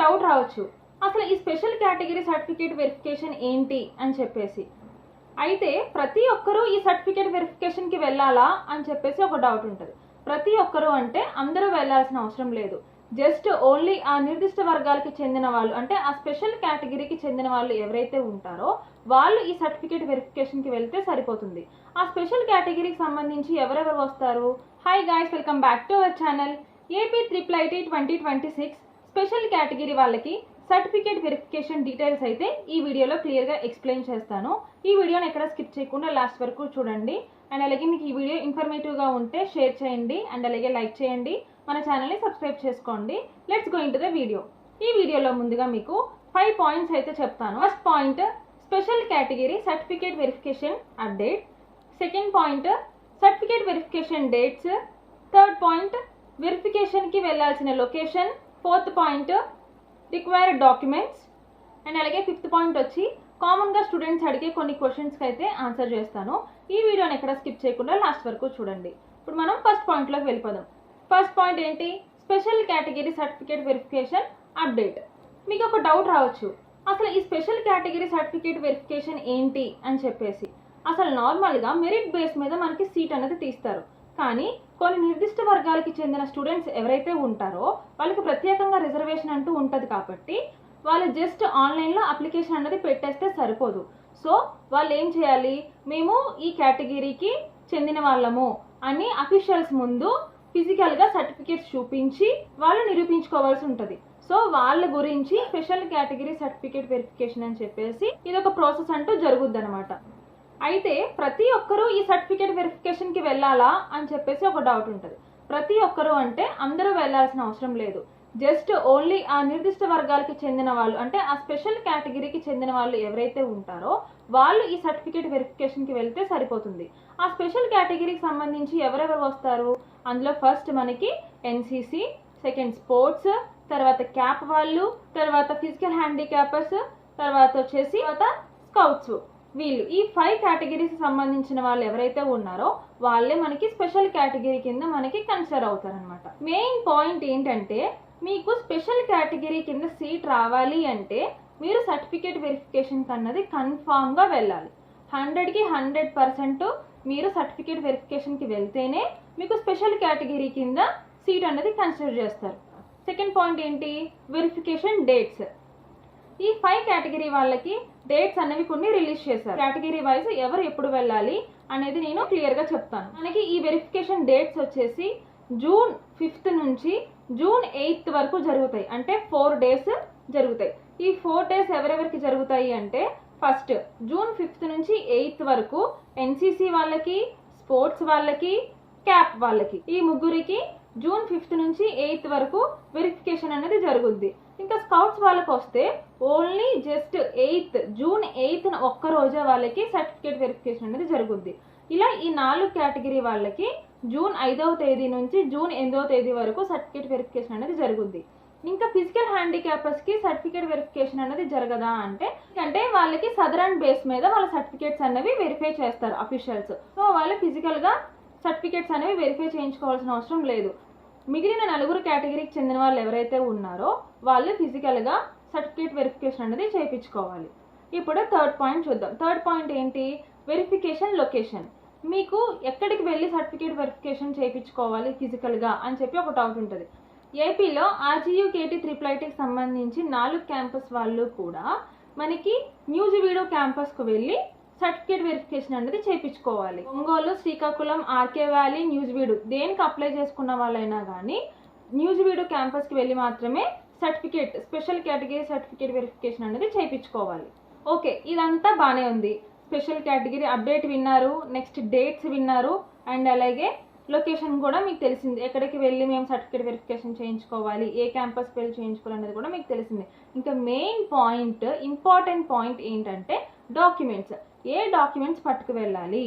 Doubt రావచ్చు, అసలు ఈ స్పెషల్ కేటగిరీ సర్టిఫికేట్ వెరిఫికేషన్ ఏంటి అని చెప్పేసి. అయితే ప్రతి ఒక్కరూ ఈ సర్టిఫికేట్ వెరిఫికేషన్కి వెళ్ళాలా అని చెప్పేసి ఒక డౌట్ ఉంటుంది. ప్రతి ఒక్కరూ అంటే అందరూ వెళ్ళాల్సిన అవసరం లేదు. జస్ట్ ఓన్లీ ఆ నిర్దిష్ట వర్గాలకి చెందిన వాళ్ళు, అంటే ఆ స్పెషల్ కేటగిరీకి చెందిన వాళ్ళు ఎవరైతే ఉంటారో వాళ్ళు ఈ సర్టిఫికేట్ వెరిఫికేషన్కి వెళ్తే సరిపోతుంది. ఆ స్పెషల్ కేటగిరీకి సంబంధించి ఎవరెవరు వస్తారు? Hi guys, welcome back to our channel. AP IIIT 2026 special category వాళ్ళకి సర్టిఫికేట్ వెరిఫికేషన్ డీటెయిల్స్ అయితే ఈ వీడియోలో క్లియర్గా ఎక్స్ప్లెయిన్ చేస్తాను. ఈ వీడియోని ఎక్కడ స్కిప్ చేయకుండా లాస్ట్ వరకు చూడండి. అండ్ అలాగే మీకు ఈ వీడియో ఇన్ఫర్మేటివ్గా ఉంటే షేర్ చేయండి అండ్ అలాగే లైక్ చేయండి. మన ఛానల్ని సబ్స్క్రైబ్ చేసుకోండి. Let's go into the video. ఈ వీడియోలో ముందుగా మీకు 5 పాయింట్స్ అయితే చెప్తాను. First point, special category certificate verification update. Second point, certificate verification dates. Third point, వెరిఫికేషన్కి వెళ్ళాల్సిన location. Fourth point, required documents. And అలాగే ఫిఫ్త్ పాయింట్ వచ్చి కామన్గా స్టూడెంట్స్ అడిగే కొన్ని క్వశ్చన్స్కి అయితే ఆన్సర్ చేస్తాను. ఈ వీడియోని ఎక్కడ స్కిప్ చేయకుండా లాస్ట్ వరకు చూడండి. ఇప్పుడు మనం ఫస్ట్ పాయింట్లోకి వెళ్ళిపోదాం. ఫస్ట్ పాయింట్ ఏంటి? Special category certificate verification update. మీకు ఒక డౌట్ రావచ్చు, అసలు ఈ స్పెషల్ కేటగిరీ సర్టిఫికేట్ వెరిఫికేషన్ ఏంటి అని చెప్పేసి. అసలు నార్మల్గా మెరిట్ బేస్ మీద మనకి సీట్ అనేది తీస్తారు. కానీ కొన్ని నిర్దిష్ట వర్గాలకి చెందిన స్టూడెంట్స్ ఎవరైతే ఉంటారో వాళ్ళకి ప్రత్యేకంగా రిజర్వేషన్ అంటూ ఉంటుంది. కాబట్టి వాళ్ళు జస్ట్ ఆన్లైన్లో అప్లికేషన్ అనేది పెట్టేస్తే సరిపోదు. సో వాళ్ళు ఏం చేయాలి? మేము ఈ కేటగిరీకి చెందిన వాళ్ళము అని అఫీషియల్స్ ముందు ఫిజికల్గా సర్టిఫికేట్స్ చూపించి వాళ్ళు నిరూపించుకోవాల్సి ఉంటుంది. సో వాళ్ళ గురించి స్పెషల్ కేటగిరీ సర్టిఫికేట్ వెరిఫికేషన్ అని చెప్పేసి ఇది ఒక ప్రాసెస్ అంటూ జరుగుద్ది అనమాట. అయితే ప్రతి ఒక్కరూ ఈ సర్టిఫికేట్ వెరిఫికేషన్కి వెళ్ళాలా అని చెప్పేసి ఒక డౌట్ ఉంటుంది. ప్రతి ఒక్కరూ అంటే అందరూ వెళ్ళాల్సిన అవసరం లేదు. జస్ట్ ఓన్లీ ఆ నిర్దిష్ట వర్గాలకి చెందిన వాళ్ళు, అంటే ఆ స్పెషల్ కేటగిరీకి చెందిన వాళ్ళు ఎవరైతే ఉంటారో వాళ్ళు ఈ సర్టిఫికేట్ వెరిఫికేషన్కి వెళ్తే సరిపోతుంది. ఆ స్పెషల్ కేటగిరీకి సంబంధించి ఎవరెవరు వస్తారు? అందులో ఫస్ట్ మనకి ఎన్సీసీ, సెకండ్ స్పోర్ట్స్, తర్వాత క్యాప్ వాళ్ళు, తర్వాత ఫిజికల్ హ్యాండిక్యాపర్స్, తర్వాత వచ్చేసి స్కౌట్స్. వీళ్ళు ఈ 5 కేటగిరీకి సంబంధించిన వాళ్ళు ఎవరైతే ఉన్నారో వాళ్ళే మనకి స్పెషల్ కేటగిరీ కింద మనకి కన్సిడర్ అవుతారనమాట. మెయిన్ పాయింట్ ఏంటంటే, మీకు స్పెషల్ కేటగిరీ కింద సీట్ రావాలి అంటే మీరు సర్టిఫికేట్ వెరిఫికేషన్ అన్నది కన్ఫామ్గా వెళ్ళాలి. 100కి 100% మీరు సర్టిఫికేట్ వెరిఫికేషన్కి వెళ్తేనే మీకు స్పెషల్ కేటగిరీ కింద సీట్ అన్నది కన్సిడర్ చేస్తారు. సెకండ్ పాయింట్ ఏంటి? Verification dates. ఈ 5 కేటగిరీ వాళ్ళకి డేట్స్ అనేవి కొన్ని రిలీజ్ చేశారు. కేటగిరీ వైజ్ ఎవరు ఎప్పుడు వెళ్ళాలి అనేది నేను క్లియర్గా చెప్తాను. మనకి ఈ వెరిఫికేషన్ డేట్స్ వచ్చేసి జూన్ 5th నుంచి జూన్ 8th వరకు జరుగుతాయి. అంటే 4 days జరుగుతాయి. ఈ 4 days ఎవరెవరికి జరుగుతాయి అంటే, ఫస్ట్ జూన్ 5th నుంచి 8th వరకు ఎన్సీసీ వాళ్ళకి, స్పోర్ట్స్ వాళ్ళకి, క్యాప్ వాళ్ళకి, ఈ ముగ్గురికి జూన్ 5th నుంచి 8th వరకు వెరిఫికేషన్ అనేది జరుగుద్ది. ఇంకా స్కౌట్స్ వాళ్ళకి వస్తే ఓన్లీ జస్ట్ జూన్ 8th ఒక్క రోజే వాళ్ళకి సర్టిఫికేట్ వెరిఫికేషన్ అనేది జరుగుద్ది. ఇలా ఈ 4 కేటగిరీ వాళ్ళకి జూన్ 5వ తేదీ నుంచి జూన్ 8వ తేదీ వరకు సర్టిఫికేట్ వెరిఫికేషన్ అనేది జరుగుద్ది. ఇంకా ఫిజికల్ హ్యాండిక్యాపర్స్కి సర్టిఫికేట్ వెరిఫికేషన్ అనేది జరగదా అంటే వాళ్ళకి సదరన్ బేస్ మీద వాళ్ళ సర్టిఫికేట్స్ అనేవి వెరిఫై చేస్తారు అఫీషియల్స్. సో వాళ్ళు ఫిజికల్గా సర్టిఫికేట్స్ అనేవి వెరిఫై చేయించుకోవాల్సిన అవసరం లేదు. మిగిలిన 4 కేటగిరీకి చెందిన వాళ్ళు ఎవరైతే ఉన్నారో వాళ్ళు ఫిజికల్గా సర్టిఫికేట్ వెరిఫికేషన్ అనేది చేయించుకోవాలి. ఇప్పుడు థర్డ్ పాయింట్ చూద్దాం. థర్డ్ పాయింట్ ఏంటి? Verification location. మీకు ఎక్కడికి వెళ్ళి సర్టిఫికేట్ వెరిఫికేషన్ చేయించుకోవాలి ఫిజికల్గా అని చెప్పి ఒక డౌట్ ఉంటుంది. ఏపీలో RGUKT IIITకి సంబంధించి 4 క్యాంపస్ వాళ్ళు కూడా మనకి న్యూజివీడు క్యాంపస్కు వెళ్ళి సర్టిఫికేట్ వెరిఫికేషన్ అనేది చేయించుకోవాలి. ఒంగోలు, శ్రీకాకుళం, ఆర్కే వ్యాలీ, న్యూజివీడు దేనికి అప్లై చేసుకున్న వాళ్ళైనా కానీ న్యూజివీడు క్యాంపస్కి వెళ్ళి మాత్రమే certificate special category certificate verification అనేది చేయించుకోవాలి. ఓకే, ఇదంతా బాగానే ఉంది. స్పెషల్ కేటగిరీ అప్డేట్ విన్నారు, నెక్స్ట్ డేట్స్ విన్నారు, అండ్ అలాగే లొకేషన్ కూడా మీకు తెలిసింది. ఎక్కడికి వెళ్ళి మేము సర్టిఫికేట్ వెరిఫికేషన్ చేయించుకోవాలి, ఏ క్యాంపస్కి వెళ్ళి చేయించుకోవాలి అనేది కూడా మీకు తెలిసింది. ఇంకా మెయిన్ పాయింట్, ఇంపార్టెంట్ పాయింట్ ఏంటంటే డాక్యుమెంట్స్. ఏ డాక్యుమెంట్స్ పట్టుకు వెళ్ళాలి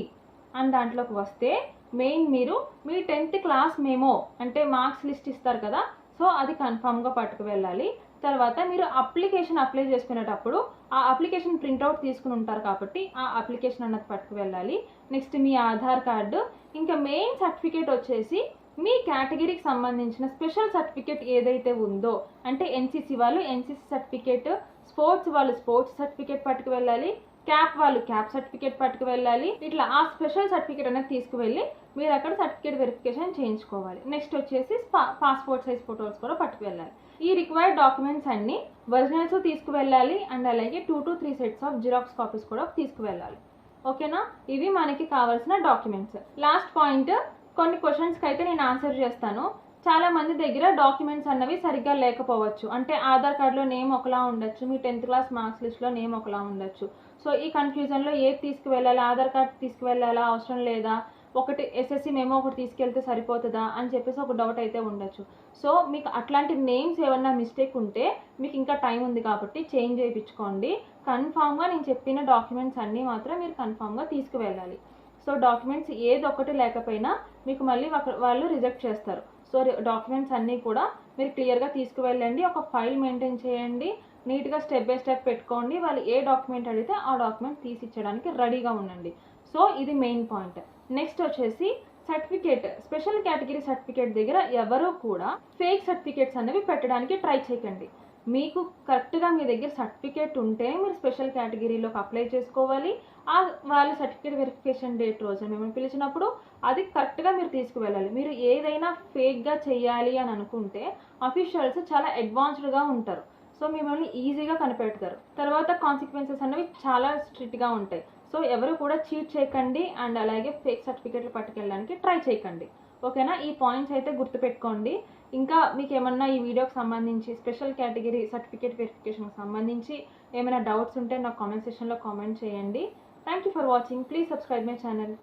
అని దాంట్లోకి వస్తే, మెయిన్ మీరు మీ 10th క్లాస్ మెమో అంటే మార్క్స్ లిస్ట్ ఇస్తారు కదా, సో అది కన్ఫామ్గా పట్టుకు వెళ్ళాలి. తర్వాత మీరు అప్లికేషన్ అప్లై చేసుకునేటప్పుడు ఆ అప్లికేషన్ ప్రింట్అవుట్ తీసుకుని ఉంటారు కాబట్టి ఆ అప్లికేషన్ అన్నది పట్టుకు వెళ్ళాలి. నెక్స్ట్ మీ ఆధార్ కార్డు, ఇంకా మెయిన్ సర్టిఫికేట్ వచ్చేసి మీ కేటగిరీకి సంబంధించిన స్పెషల్ సర్టిఫికేట్ ఏదైతే ఉందో, అంటే ఎన్సీసీ వాళ్ళు ఎన్సీసీ సర్టిఫికేట్, స్పోర్ట్స్ వాళ్ళు స్పోర్ట్స్ సర్టిఫికేట్ పట్టుకు వెళ్ళాలి, క్యాప్ వాళ్ళు క్యాప్ సర్టిఫికేట్ పట్టుకు వెళ్ళాలి. ఇట్లా ఆ స్పెషల్ సర్టిఫికేట్ అనేది తీసుకువెళ్ళి మీరు అక్కడ సర్టిఫికేట్ వెరిఫికేషన్ చేయించుకోవాలి. నెక్స్ట్ వచ్చేసి పాస్పోర్ట్ సైజ్ ఫొటోస్ కూడా పట్టుకు వెళ్ళాలి. ఈ రిక్వైర్డ్ డాక్యుమెంట్స్ అన్ని ఒరిజినల్స్ తీసుకువెళ్ళాలి అండ్ అలాగే 2 to 3 sets of xerox copies కూడా తీసుకువెళ్ళాలి. ఓకేనా, ఇవి మనకి కావాల్సిన డాక్యుమెంట్స్. లాస్ట్ పాయింట్, కొన్ని క్వశ్చన్స్కి అయితే నేను ఆన్సర్ చేస్తాను. చాలా మంది దగ్గర డాక్యుమెంట్స్ అన్నవి సరిగ్గా లేకపోవచ్చు. అంటే ఆధార్ కార్డులో నేమ్ ఒకలా ఉండొచ్చు, మీ 10th క్లాస్ మార్క్స్ లిస్ట్లో నేమ్ ఒకలా ఉండొచ్చు. సో ఈ కన్ఫ్యూజన్లో ఏది తీసుకువెళ్ళాలి, ఆధార్ కార్డ్ తీసుకువెళ్ళాలా అవసరం లేదా, ఒకటి ఎస్ఎస్సి మెమో ఒకటి తీసుకెళ్తే సరిపోతుందా అని చెప్పేసి ఒక డౌట్ అయితే ఉండొచ్చు. సో మీకు అట్లాంటి నేమ్స్ ఏమన్నా మిస్టేక్ ఉంటే మీకు ఇంకా టైం ఉంది కాబట్టి చేంజ్ చేయించుకోండి. కన్ఫామ్గా నేను చెప్పిన డాక్యుమెంట్స్ అన్నీ మాత్రం మీరు కన్ఫామ్గా తీసుకువెళ్ళాలి. సో డాక్యుమెంట్స్ ఏది ఒకటి లేకపోయినా మీకు మళ్ళీ వాళ్ళు రిజెక్ట్ చేస్తారు. సో డాక్యుమెంట్స్ అన్నీ కూడా మీరు క్లియర్గా తీసుకువెళ్ళండి. ఒక ఫైల్ మెయింటైన్ చేయండి, నీట్గా స్టెప్ బై స్టెప్ పెట్టుకోండి. వాళ్ళు ఏ డాక్యుమెంట్ అడిగితే ఆ డాక్యుమెంట్ తీసి ఇచ్చడానికి రెడీగా ఉండండి. సో ఇది మెయిన్ పాయింట్. నెక్స్ట్ వచ్చేసి సర్టిఫికేట్, స్పెషల్ కేటగిరీ సర్టిఫికేట్ దగ్గర ఎవరు కూడా ఫేక్ సర్టిఫికేట్స్ అనేవి పెట్టడానికి ట్రై చేయకండి. మీకు కరెక్ట్గా మీ దగ్గర సర్టిఫికేట్ ఉంటే మీరు స్పెషల్ కేటగిరీలోకి అప్లై చేసుకోవాలి. వాళ్ళు సర్టిఫికేట్ వెరిఫికేషన్ డేట్ రోజు మిమ్మల్ని పిలిచినప్పుడు అది కరెక్ట్గా మీరు తీసుకువెళ్ళాలి. మీరు ఏదైనా ఫేక్గా చేయాలి అని అనుకుంటే అఫీషియల్స్ చాలా అడ్వాన్స్డ్గా ఉంటారు. సో మిమ్మల్ని ఈజీగా కనిపెడతారు. తర్వాత కాన్సిక్వెన్సెస్ అనేవి చాలా స్ట్రిక్ట్గా ఉంటాయి. సో ఎవరు కూడా చీట్ చేయకండి అండ్ అలాగే ఫేక్ సర్టిఫికేట్లు పట్టుకెళ్ళడానికి ట్రై చేయకండి. ఓకేనా, ఈ పాయింట్స్ అయితే గుర్తుపెట్టుకోండి. ఇంకా మీకు ఏమన్నా ఈ వీడియోకి సంబంధించి స్పెషల్ కేటగిరీ సర్టిఫికేట్ వెరిఫికేషన్కి సంబంధించి ఏమైనా డౌట్స్ ఉంటే నాకు కామెంట్ సెక్షన్లో కామెంట్ చేయండి. Thank you for watching. Please subscribe my channel.